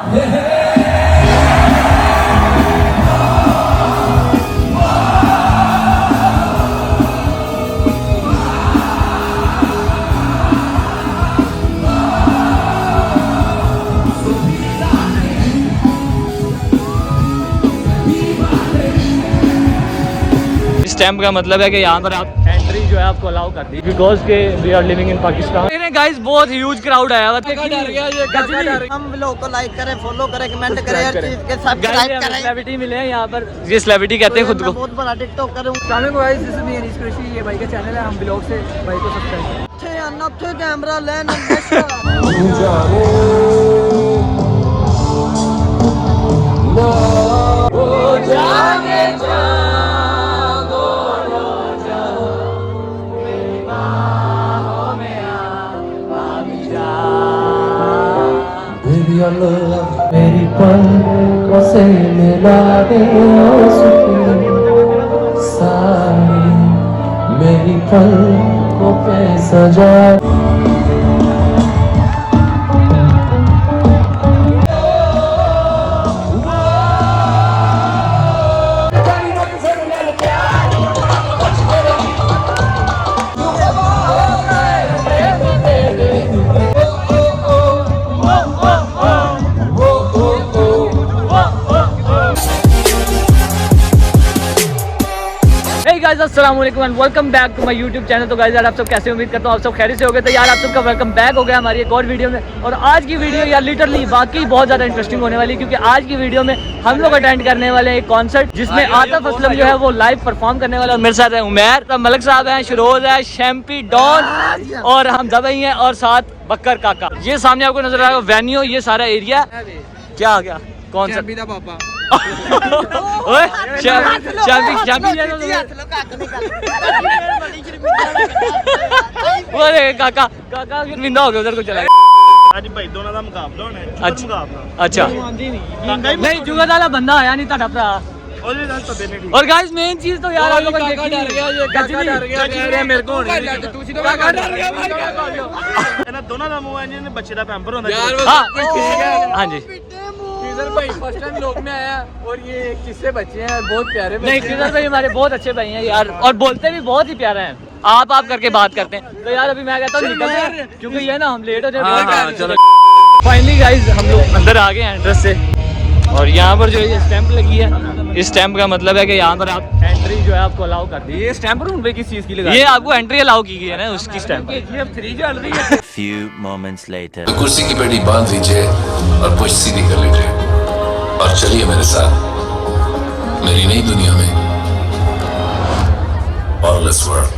Stamp का मतलब है कि यहाँ पर आप एंट्री जो है आपको अलाउ कर दी बिकॉज के we are living in Pakistan. Guys बहुत ह्यूज क्राउड आया हुआ है। हम लोग को लाइक करें, फॉलो करें, कमेंट करें, हर चीज के सब्सक्राइब करें। सेलिब्रिटी मिले हैं यहाँ पर, ये सेलिब्रिटी कहते हैं खुद को। बहुत बड़ा टिकटॉक करूँ। ये भाई का चैनल है, हम ब्लॉग से भाई को सब्सक्राइब। कैमरा लेना मेरी पलकों से मिला दे सारी मेरी पलकों पे सजा। गाइस अस्सलाम वालेकुम and welcome back to my YouTube channel. तो गाइस यार आप सब कैसे, उम्मीद करता हूँ आप सब खैरियत से हो गए। तो यार आप सबका वेलकम बैक हो गया हमारी एक और वीडियो में। और आज की वीडियो यार लिटरली वाकई बहुत ज़्यादा इंटरेस्टिंग होने वाली है, क्योंकि आज की वीडियो में हम लोग अटेंड करने वाले हैं एक कॉन्सर्ट जिसमें आतिफ असलम जो है वो लाइव परफॉर्म करने वाला है। मेरे साथ है उमैर, तो मलिक साहब हैं, शरोज है, शैम्पी, डॉन और हम दवाई हैं और साथ बकर काका। ये सामने आपको नजर आ रहा है वेन्यू, ये सारा एरिया क्या आ गया कौन सा पापा काका काका शर्मिंदा हो गया उधर को चला गया। आज भाई दोनों का मुकाबला होना है। अच्छा नहीं जुगत वाला बंदा आया नहीं था भरा। और गाइस मेन चीज तो यार आप लोगों ने देखी मेरे को दोनों का मुंह है बच्चे का पैम्पर होता है। हाँ जी भाई फर्स्ट टाइम लोग में आया और ये किससे बच्चे हैं बहुत प्यारे। नहीं किधर भाई हमारे बहुत अच्छे भाई हैं यार, और बोलते भी बहुत ही प्यारे हैं। आप करके बात करते हैं तो यार अभी मैं कहता हूँ निकलते हैं क्योंकि ये ना हम लेट हो जाए। चलो फाइनली गाइस हम लोग अंदर आ गए हैं एंट्रेंस से, और यहाँ पर जो ये स्टैंप लगी है, इस स्टैंप का मतलब है कि यहाँ पर आप एंट्री जो है आपको अलाउ कर दी। ये स्टैंप रूम पे किस चीज की लगा, ये आपको एंट्री अलाउ की गई है ना उसकी स्टैंप। GF3 चल रही है। Few moments later. कुर्सी की पेटी बांध लीजिए और पुश सीधी कर लीजिए और चलिए मेरे साथ मेरी नई दुनिया में ऑललेस वर्ल्ड।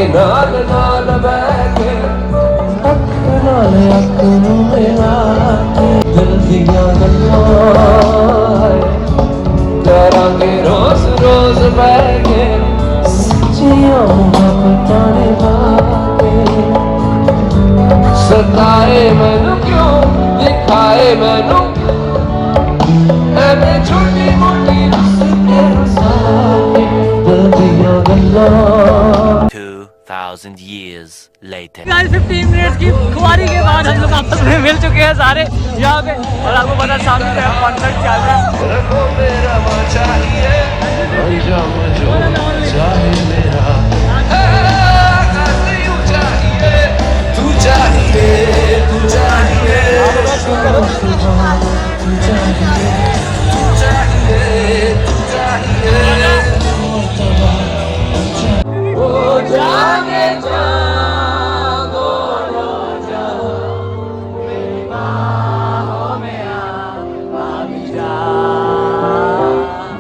नाल नाल बैठे अख नाल अख मिला दिल दिया गल्लां करांगे रोज रोज बैठे सच्चियां मोहब्बतां निभाके। सताए मैनू क्यों दिखाए मैनू ऐवें छोटी मोटी रुस्से रुसाके दिल दिया गल्लां। 2000 years later. 15 मिनट की खुआरी के बाद हम लोग आपस में मिल चुके हैं सारे यहाँ पे, और आपको पता सामने कॉन्सर्ट चल रहा है।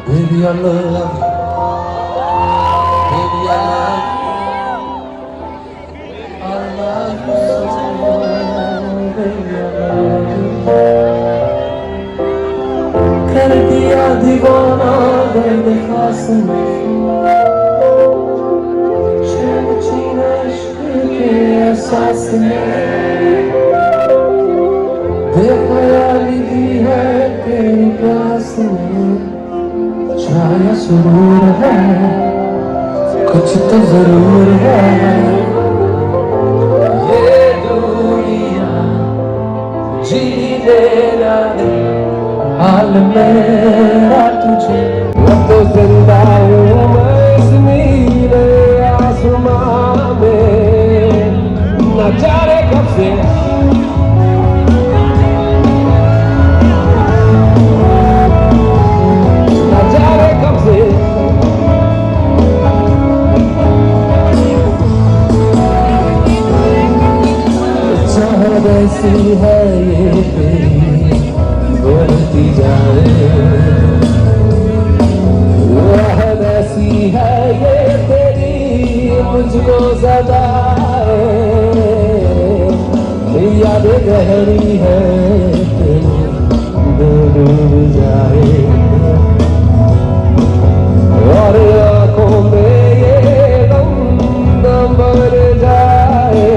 Baby, I love you. Baby, I love you. I love you so. Baby, I love you. कर दिया दीवाना दर्द खास में, चैन छीना इश्क के एहसास में, बेख्याली दी है तेरी प्यास में, छाया सुरूर है कुछ तो जरूर है, ये दुनिया जीने ना दे हाल मेरा तुझे, मैं तो जिंदा हूँ मैं इस नीले आसमां में, न जाने कब से ऐसी है ये तेरी बढ़ती जाए, वह ऐसी है ये तेरी मुझको सदाए, यादें गहरी है डूब जाए, और आंखों में ये गम भर जाए,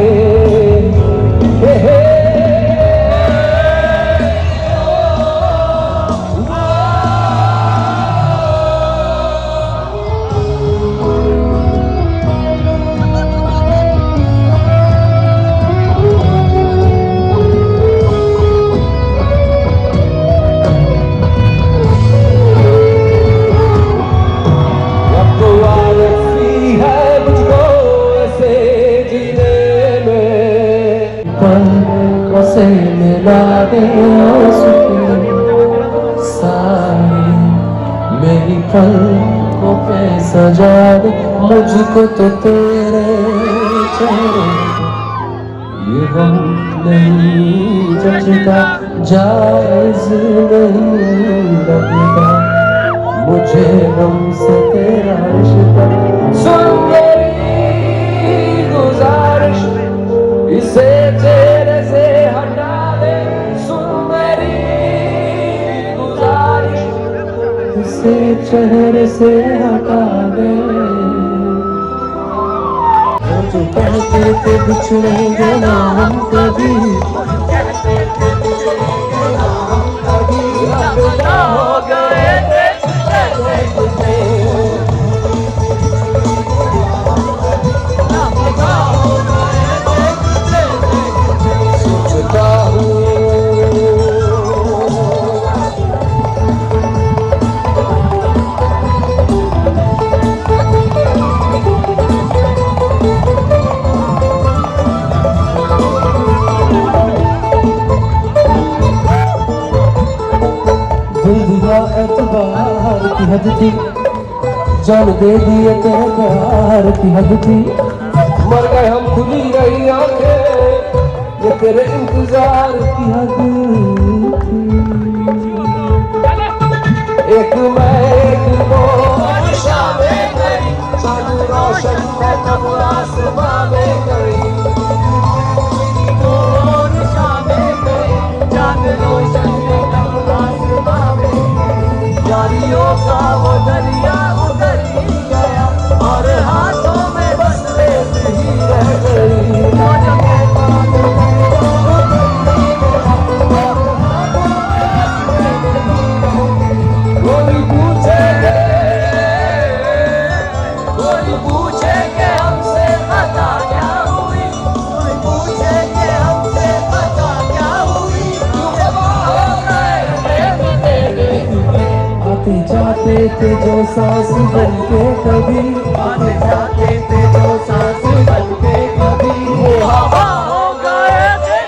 से मिला दे सारी मेरी पलकों पे सजा दे, मुझको तो तेरे चेहरे ये गम नहीं जचता, जायज नहीं लगता मुझे गम से तेरा रिश्ता, सुन मेरी गुजारिश इसे चेहरे से हटा दे, सुन मेरी गुजारिश इसे चेहरे से हटा दे, जो कहते थे बिछड़ेंगे ना हम कभी, हो गए थे एतबार की हद थी, जान दे दिए तेरे प्यार की हद थी, मर गए हम खुली रही आंखें ये तेरे इंतजार की हद थी, एक मैं एक वो शामें गई, चांद रोशन है तब आसमां में गई, वो शामें गई, चांद रोशन है तब आसमां में, यारियों का वो दरिया उधर ही गया, और हाथों में बस रेत ही रह गई, कोई पूछे कि हमसे खता क्या हुई, कोई पूछे कि हमसे खता क्या हुई, आते जाते थे जो सांस बन के कभी, आते जाते थे जो सांस बन के कभी, वो हवा हो गए थे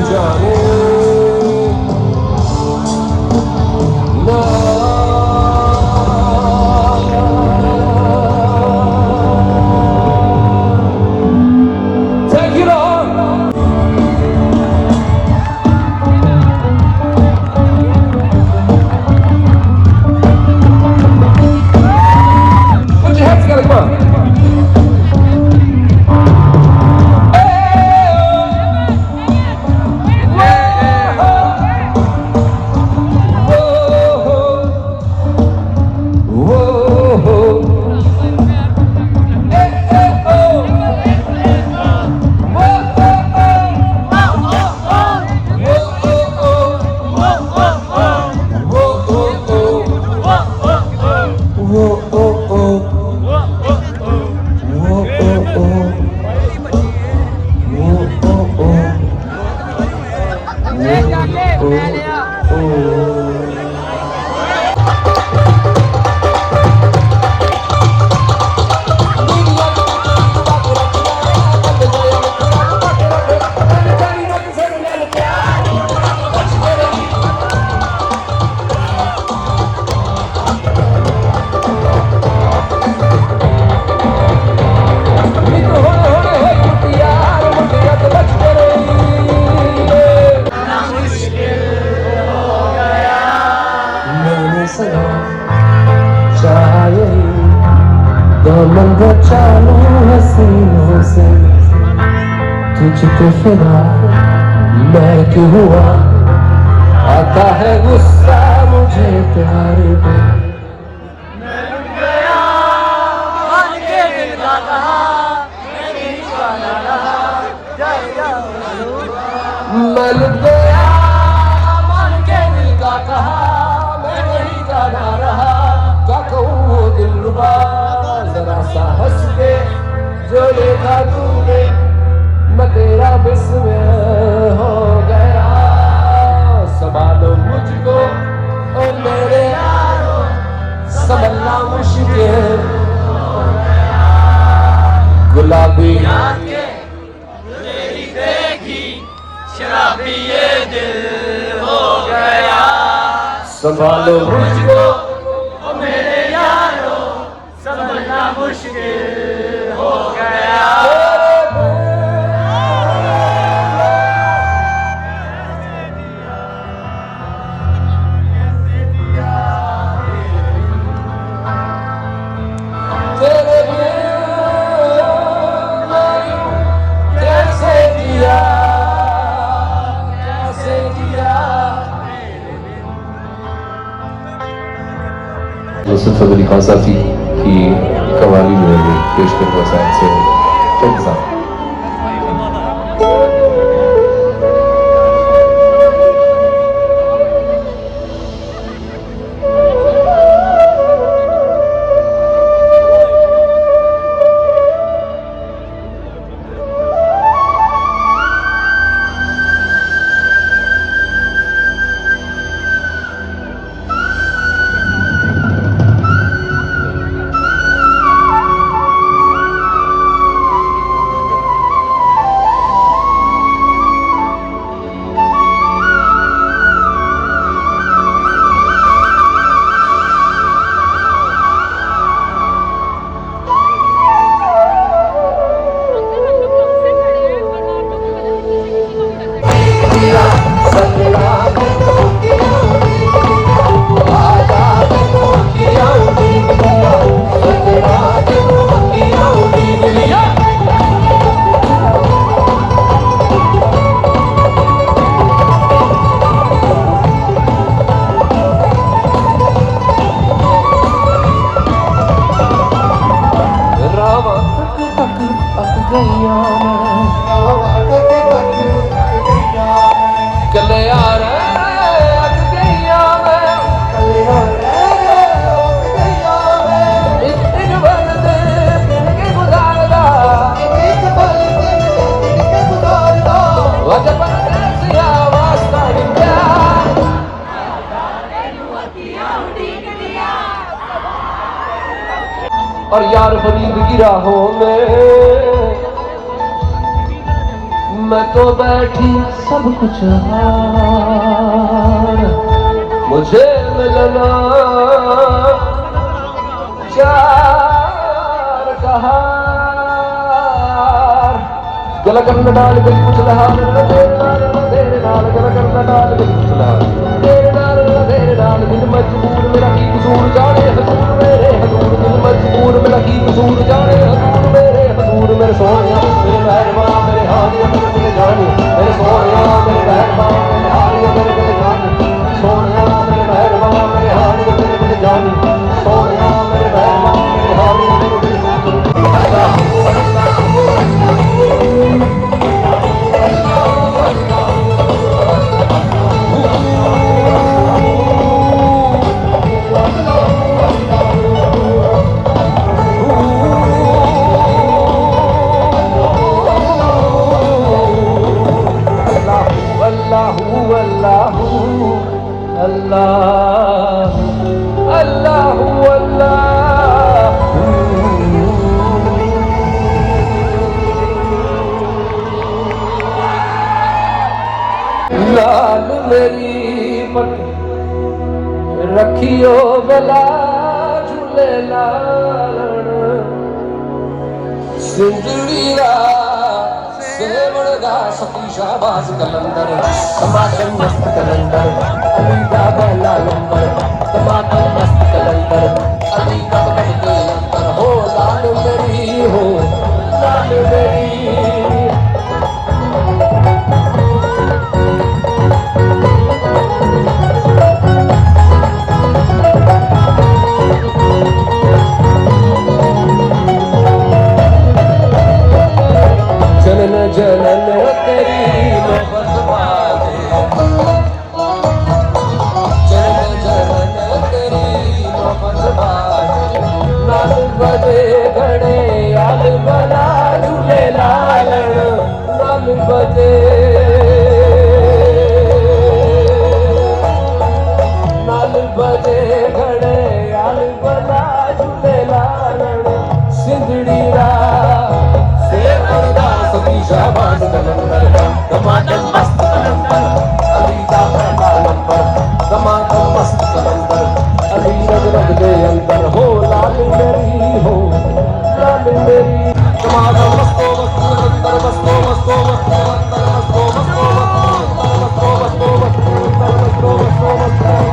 जाने ना Take it on Put your hands together, come on. दामन बचा लूं हसीनों से तुझको फिदा मैं क्यों हुआ आता है गुस्सा मुझे प्यार पे मैं लुट गया मन के दिल का कहा मैं नहीं गाना रहा क्या कहूँ वो दिलरुबा जरा सा हंस के जो देखा तूने मैं तेरा बिस्मिल हो गया संभालो मुझको और मेरे यारो संभलना मुश्किल गुलाबी तेरी देखी शराबी ये दिल हो गया संभालो मुझको और मेरे यारो संभलना मुश्किल हो गया तेरे कैसे दिया यूसुफ अली खान साहब की कवाली जो है पेश करवा साहब से चंद साहब और यार फरीद की राहों में मैं तो बैठी सब कुछ हार, मुझे मिलना चार कहार, गला करना डाल गई कुछ लहार, तेरे नाल गला करना डाल गई कुछ लहार, तेरे नाल दिल मजबूर मेरा की कसूर जाने हजूर मेरे हजूर, दिल मजबूर मेरा की कसूर जाने हजूर मेरे सोनिया मेरे मेहरबान मेरे हालिया मेरे जानी, मेरे सोनिया मेरे मेहरबान मेरे हालिया मेरे जानी, सोनिया मेरे मेहरबान मेरे हालिया मेरे जानी, सोनिया मेरे मेहरबान मेरे हालिया मेरे लाल मेरी पट्टी रखियो गला झूले लाल, सिंदड़ी सेवड़गा सती शाहबाज कलंदर, टमाटर मस्त कलंदर अली का बहला लंबर, टमाटर मस्त कलंदर अली का बहला लंबर, हो लाल मेरी हो लाल मेरी। जनन तेरी मोहब्बत बाजे, जनन तेरी मोहब्बत बाजे, नाल बजे घड़े आल बला झूले लाल, नाल बजे घड़े आल बला झूले लाल, सिंधड़ी शाहबाज कलंदर टमाटर मस्त कलंदर अली का पहला नंबर, टमाटर मस्त कलंदर अली रग रग दे अंदर, हो लाल मेरी हो लाल मेरी, टमाटर मस्तो मस्त कलंदर मस्तो मस्तो मस्त कलंदर मस्तो मस्तो मस्तो मस्तो मस्तो मस्तो मस्तो मस्तो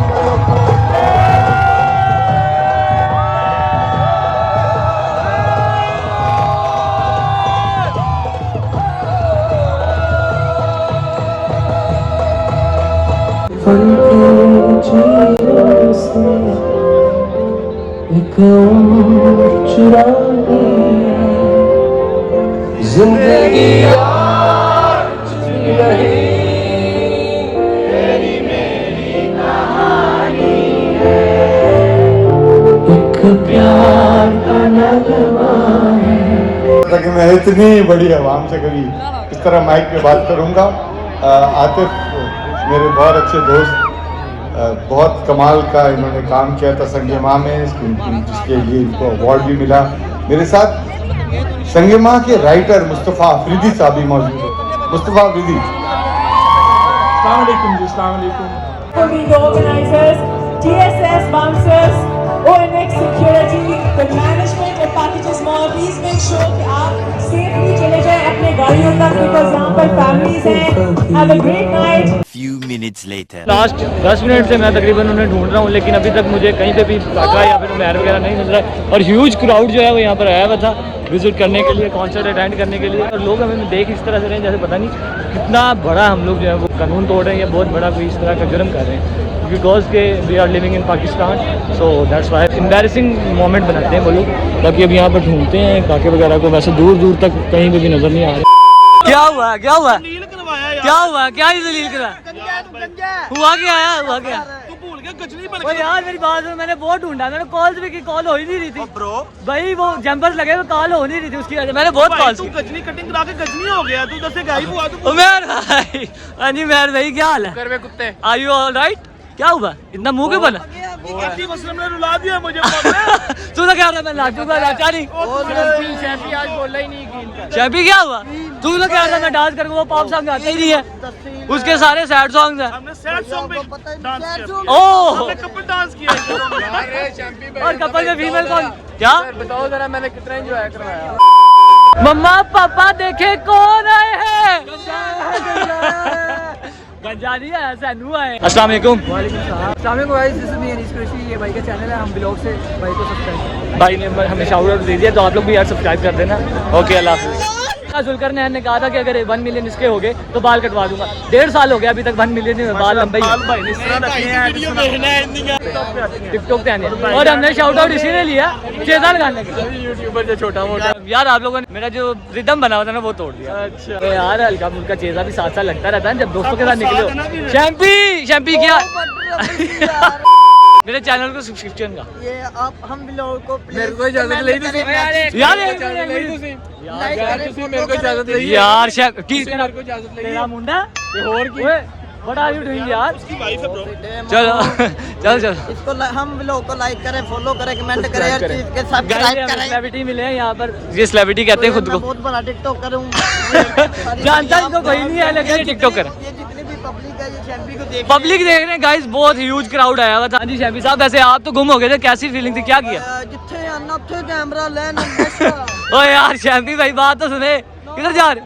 एक उम्र चुरानी जिंदगी नहीं, तेरी मेरी कहानी है, एक प्यार का नगमा है। कि मैं इतनी बड़ी आवाम से कभी इस तरह माइक पे बात करूंगा। आतिफ मेरे बहुत अच्छे दोस्त, बहुत कमाल का इन्होंने काम किया था संगे माँ में, जिसके लिए इनको अवार्ड भी मिला। मेरे साथ संगे माँ के राइटर मुस्तफ़ा अफरीदी साहब भी मौजूद है। मुस्तफ़ा अफरीदी, अस्सलाम वालेकुम जी। अस्सलाम वालेकुम। The organizers, TSS bouncers, ONX security, the management of Packages Mall, please make sure कि आप safely चले जाएं अपने गाड़ियों तक, because यहाँ पर families हैं। Have a great night. Few minutes later. Last 10 minute से मैं तकरीबन उन्हें ढूंढ रहा हूँ, लेकिन अभी तक मुझे कहीं पे भी काका या फिर मेहर वगैरह नहीं मिल रहा है। और ह्यूज क्राउड जो है वो यहाँ पर आया हुआ था विजिट करने के लिए, कॉन्सर्ट अटेंड करने के लिए। और लोग हमें देख इस तरह से रहे हैं जैसे पता नहीं कितना बड़ा हम लोग जो है वो कानून तोड़ रहे हैं या बहुत बड़ा कोई इस तरह का जुर्म कर रहे हैं, बिकॉज के we are living in Pakistan. So that's why embarrassing moment बनाते हैं वो लोग। बाकी अब यहाँ पर ढूंढते हैं काके वगैरह को, वैसे दूर दूर तक कहीं पे भी नजर नहीं आ रहे। क्या हुआ क्या हुआ क्या हुआ क्या ही दलील करा हुआ क्या आया हुआ क्या? तू भूल गया गजनी बन ओ यार मेरी बात सुन, मैंने बहुत ढूंढा, मैंने कॉल भी की, कॉल हो ही नहीं रही थी ब्रो। भाई, वो जंपर्स लगे हुए कॉल हो नहीं रही थी उसकी वजह से मैंने बहुत कॉल तू गजनी कटिंग करा के गजनी हो गया, तू दसे गायब हुआ तू। उमर भाई, हाँ जी मेहर भाई क्या हाल है? कुत्ते आर यू ऑल राइट? क्या हुआ इतना मुंह क्यों बना? ऐसी मसलम ने रुला दिया मुझे। तू तो कह रहा मैं लाजूगा लाचारी। शैफी आज बोला ही नहीं। शैफी क्या हुआ? तू लोग कह रहा था मैं डांस करूंगा, वो पॉप सॉन्ग गाता ही नहीं है, उसके सारे सैड सॉन्ग्स हैं। हमने सैड सॉन्ग पे डांस किया, ओह हमने कपल डांस किया। और कपल में फीमेल कौन? क्या बताओ जरा मैंने कितना एंजॉय करवाया। मम्मा पापा देखे कौन आए हैं? गंजा नहीं है, सैनू आए। अस्सलाम वालेकुम guys, this is me Anees Qureshi, ये भाई का चैनल है, हम ब्लॉग से भाई को सब्सक्राइब करें। भाई ने हमें शाउट आउट दे दिया, तो आप लोग भी यार सब्सक्राइब कर देना। ओके, अल्लाह हाफिज़। जुल्कर ने कहा था कि अगर 1 मिलियन इसके हो गए तो बाल कटवा दूंगा। 1.5 साल हो गया अभी तक 1 मिलियन में बाल लंबे ही टिकटॉक पे आने, और हमने शाउट आउट इसीलिए लिया चेता लगाने के लिए। यूट्यूबर जो छोटा मोटा यार आप लोगों ने मेरा जो रिदम बना हुआ था ना वो तोड़ दिया। अच्छा तो यार हल्का फुल्का चेजा भी साथ साथ लगता रहता है जब दोस्तों के साथ निकले हो। शैम्पी क्या मेरे चैनल को सब्सक्रिप्शन का ये आप हम लोगों को मेरे को इजाजत ले दो यार मेरे को इजाजत ले यार शैम्पी मेरे को इजाजत ले तेरा मुंडा और की व्हाट आर यू डूइंग यार? उसकी वाइफ है ब्रो। चलो इसको हम लोगों को लाइक करें, फॉलो करें, कमेंट करें, हर चीज के सब्सक्राइब करें। सेलिब्रिटी मिले हैं यहाँ पर, ये सेलिब्रिटी कहते हैं खुद मैं को। बहुत बड़ा टिकटॉकर हूँ। जानता इनको कोई नहीं है लेकिन ये टिकटॉकर है। ये जितनी भी पब्लिक है ये शैम्पी को देख पब्लिक देख रहे हैं गाइस, बहुत ह्यूज क्राउड आया हुआ था। हाँ जी शैम्पी साहब, वैसे आप तो गुम हो गए थे, कैसी फीलिंग थी, क्या किया? जिथे आना उथे कैमरा लेना। ओ यार शैम्पी भाई बात तो सुने, किधर जा रहे?